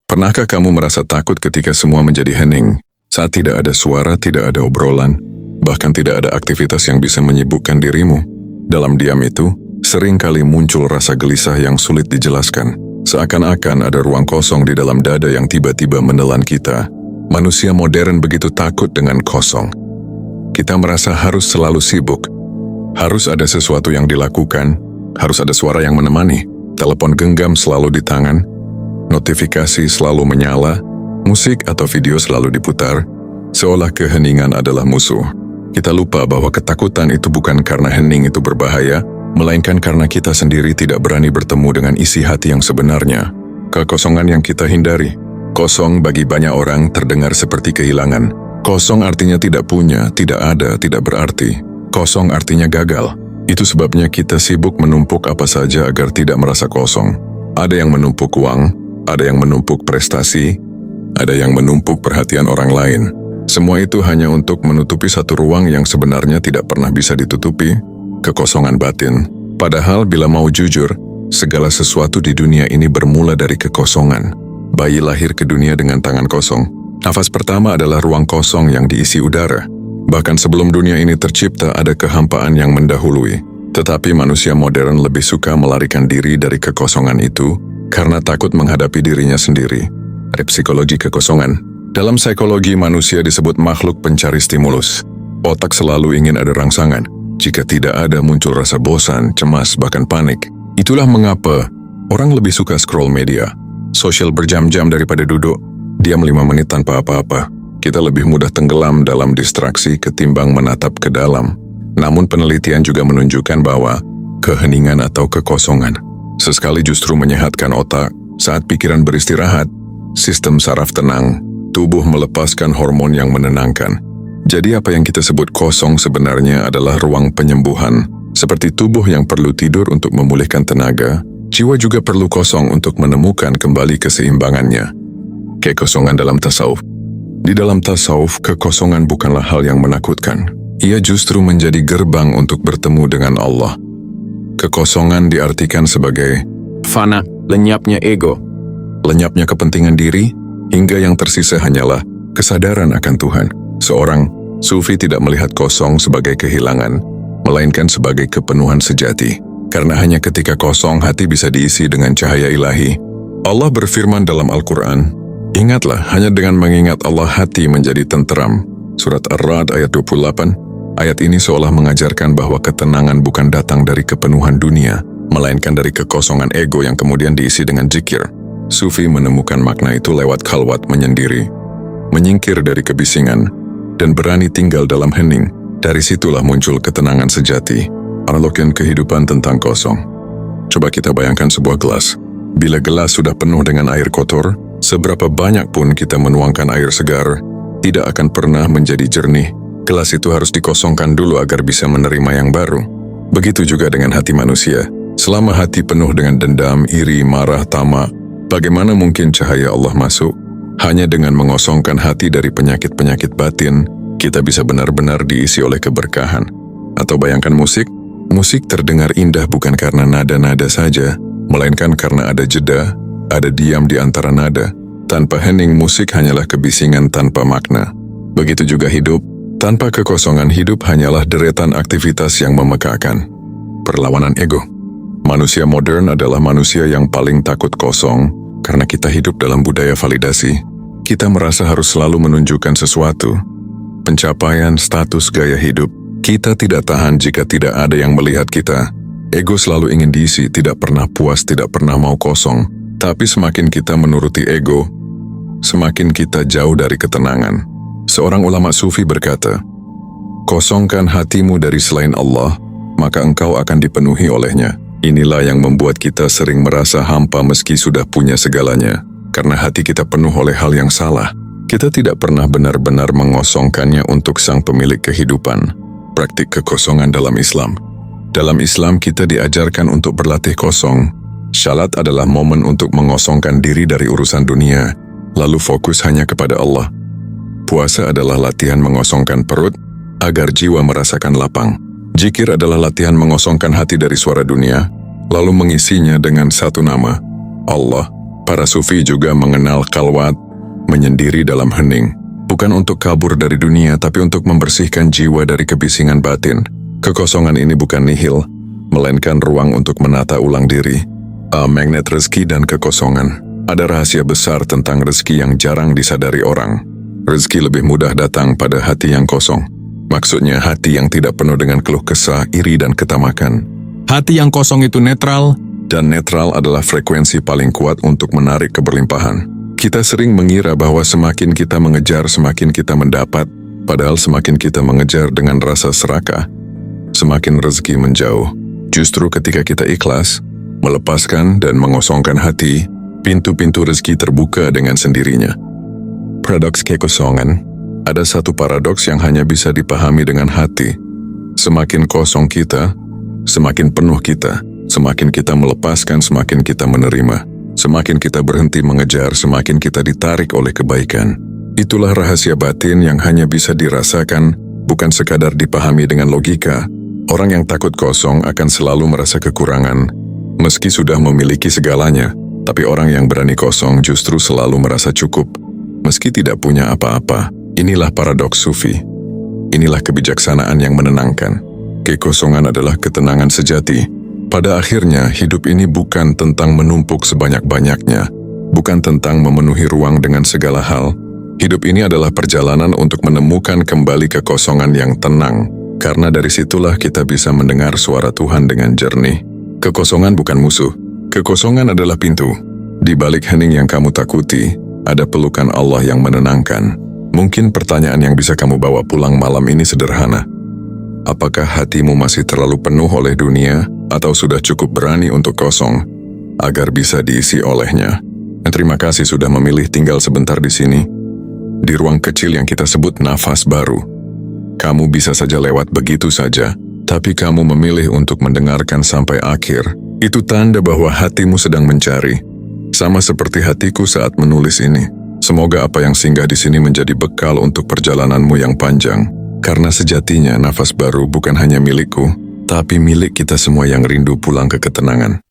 Pernahkah kamu merasa takut ketika semua menjadi hening? Saat tidak ada suara, tidak ada obrolan, bahkan tidak ada aktivitas yang bisa menyibukkan dirimu. Dalam diam itu, sering kali muncul rasa gelisah yang sulit dijelaskan. Seakan-akan ada ruang kosong di dalam dada yang tiba-tiba menelan kita. Manusia modern begitu takut dengan kosong. Kita merasa harus selalu sibuk. Harus ada sesuatu yang dilakukan, harus ada suara yang menemani. Telepon genggam selalu di tangan, notifikasi selalu menyala, musik atau video selalu diputar, seolah keheningan adalah musuh. Kita lupa bahwa ketakutan itu bukan karena hening itu berbahaya, melainkan karena kita sendiri tidak berani bertemu dengan isi hati yang sebenarnya. Kekosongan yang kita hindari. Kosong bagi banyak orang terdengar seperti kehilangan. Kosong artinya tidak punya, tidak ada, tidak berarti. Kosong artinya gagal. Itu sebabnya kita sibuk menumpuk apa saja agar tidak merasa kosong. Ada yang menumpuk uang, ada yang menumpuk prestasi, ada yang menumpuk perhatian orang lain. Semua itu hanya untuk menutupi satu ruang yang sebenarnya tidak pernah bisa ditutupi, kekosongan batin. Padahal bila mau jujur, segala sesuatu di dunia ini bermula dari kekosongan. Bayi lahir ke dunia dengan tangan kosong. Nafas pertama adalah ruang kosong yang diisi udara. Bahkan sebelum dunia ini tercipta ada kehampaan yang mendahului. Tetapi manusia modern lebih suka melarikan diri dari kekosongan itu karena takut menghadapi dirinya sendiri. Ada psikologi kekosongan. Dalam psikologi manusia disebut makhluk pencari stimulus. Otak selalu ingin ada rangsangan. Jika tidak ada muncul rasa bosan, cemas, bahkan panik. Itulah mengapa orang lebih suka scroll media sosial berjam-jam daripada duduk diam 5 menit tanpa apa-apa. Kita lebih mudah tenggelam dalam distraksi ketimbang menatap ke dalam. Namun penelitian juga menunjukkan bahwa keheningan atau kekosongan sesekali justru menyehatkan otak. Saat pikiran beristirahat, sistem saraf tenang, tubuh melepaskan hormon yang menenangkan. Jadi apa yang kita sebut kosong sebenarnya adalah ruang penyembuhan. Seperti tubuh yang perlu tidur untuk memulihkan tenaga, jiwa juga perlu kosong untuk menemukan kembali keseimbangannya. Kekosongan dalam tasawuf. Di dalam tasawuf, kekosongan bukanlah hal yang menakutkan. Ia justru menjadi gerbang untuk bertemu dengan Allah. Kekosongan diartikan sebagai fana, lenyapnya ego, lenyapnya kepentingan diri, hingga yang tersisa hanyalah kesadaran akan Tuhan. Seorang sufi tidak melihat kosong sebagai kehilangan, melainkan sebagai kepenuhan sejati. Karena hanya ketika kosong hati bisa diisi dengan cahaya ilahi. Allah berfirman dalam Al-Quran, "Ingatlah, hanya dengan mengingat Allah hati menjadi tenteram." Surat Ar-Ra'd ayat 28. Ayat ini seolah mengajarkan bahwa ketenangan bukan datang dari kepenuhan dunia, melainkan dari kekosongan ego yang kemudian diisi dengan zikir. Sufi menemukan makna itu lewat khalwat menyendiri, menyingkir dari kebisingan, dan berani tinggal dalam hening. Dari situlah muncul ketenangan sejati. Analogian kehidupan tentang kosong. Coba kita bayangkan sebuah gelas. Bila gelas sudah penuh dengan air kotor, seberapa banyak pun kita menuangkan air segar, tidak akan pernah menjadi jernih. Gelas itu harus dikosongkan dulu agar bisa menerima yang baru. Begitu juga dengan hati manusia. Selama hati penuh dengan dendam, iri, marah, tamak, bagaimana mungkin cahaya Allah masuk? Hanya dengan mengosongkan hati dari penyakit-penyakit batin, kita bisa benar-benar diisi oleh keberkahan. Atau bayangkan musik. Musik terdengar indah bukan karena nada-nada saja, melainkan karena ada jeda, ada diam di antara nada. Tanpa hening, musik hanyalah kebisingan tanpa makna. Begitu juga hidup. Tanpa kekosongan, hidup hanyalah deretan aktivitas yang memekakkan. Perlawanan ego. Manusia modern adalah manusia yang paling takut kosong, karena kita hidup dalam budaya validasi. Kita merasa harus selalu menunjukkan sesuatu. Pencapaian, status, gaya hidup. Kita tidak tahan jika tidak ada yang melihat kita. Ego selalu ingin diisi, tidak pernah puas, tidak pernah mau kosong. Tapi semakin kita menuruti ego, semakin kita jauh dari ketenangan. Seorang ulama sufi berkata, "Kosongkan hatimu dari selain Allah, maka engkau akan dipenuhi olehnya." Inilah yang membuat kita sering merasa hampa meski sudah punya segalanya. Karena hati kita penuh oleh hal yang salah. Kita tidak pernah benar-benar mengosongkannya untuk sang pemilik kehidupan. Praktik kekosongan dalam Islam. Dalam Islam kita diajarkan untuk berlatih kosong. Syalat adalah momen untuk mengosongkan diri dari urusan dunia, lalu fokus hanya kepada Allah. Puasa adalah latihan mengosongkan perut, agar jiwa merasakan lapang. Zikir adalah latihan mengosongkan hati dari suara dunia, lalu mengisinya dengan satu nama, Allah. Para sufi juga mengenal khalwat, menyendiri dalam hening. Bukan untuk kabur dari dunia, tapi untuk membersihkan jiwa dari kebisingan batin. Kekosongan ini bukan nihil, melainkan ruang untuk menata ulang diri. Magnet rezeki dan kekosongan. Ada rahasia besar tentang rezeki yang jarang disadari orang. Rezeki lebih mudah datang pada hati yang kosong. Maksudnya hati yang tidak penuh dengan keluh kesah, iri dan ketamakan. Hati yang kosong itu netral. Dan netral adalah frekuensi paling kuat untuk menarik keberlimpahan. Kita sering mengira bahwa semakin kita mengejar, semakin kita mendapat. Padahal semakin kita mengejar dengan rasa serakah, semakin rezeki menjauh. Justru ketika kita ikhlas, melepaskan dan mengosongkan hati, pintu-pintu rezeki terbuka dengan sendirinya. Paradoks kekosongan. Ada satu paradoks yang hanya bisa dipahami dengan hati. Semakin kosong kita, semakin penuh kita. Semakin kita melepaskan, semakin kita menerima. Semakin kita berhenti mengejar, semakin kita ditarik oleh kebaikan. Itulah rahasia batin yang hanya bisa dirasakan, bukan sekadar dipahami dengan logika. Orang yang takut kosong akan selalu merasa kekurangan, meski sudah memiliki segalanya. Tapi orang yang berani kosong justru selalu merasa cukup, meski tidak punya apa-apa. Inilah paradoks sufi. Inilah kebijaksanaan yang menenangkan. Kekosongan adalah ketenangan sejati. Pada akhirnya, hidup ini bukan tentang menumpuk sebanyak-banyaknya, bukan tentang memenuhi ruang dengan segala hal. Hidup ini adalah perjalanan untuk menemukan kembali kekosongan yang tenang, karena dari situlah kita bisa mendengar suara Tuhan dengan jernih. Kekosongan bukan musuh, kekosongan adalah pintu. Di balik hening yang kamu takuti, ada pelukan Allah yang menenangkan. Mungkin pertanyaan yang bisa kamu bawa pulang malam ini sederhana. Apakah hatimu masih terlalu penuh oleh dunia, atau sudah cukup berani untuk kosong, agar bisa diisi olehnya? Terima kasih sudah memilih tinggal sebentar di sini, di ruang kecil yang kita sebut nafas baru. Kamu bisa saja lewat begitu saja, tapi kamu memilih untuk mendengarkan sampai akhir. Itu tanda bahwa hatimu sedang mencari, sama seperti hatiku saat menulis ini. Semoga apa yang singgah di sini menjadi bekal untuk perjalananmu yang panjang. Karena sejatinya nafas baru bukan hanya milikku, tapi milik kita semua yang rindu pulang ke ketenangan.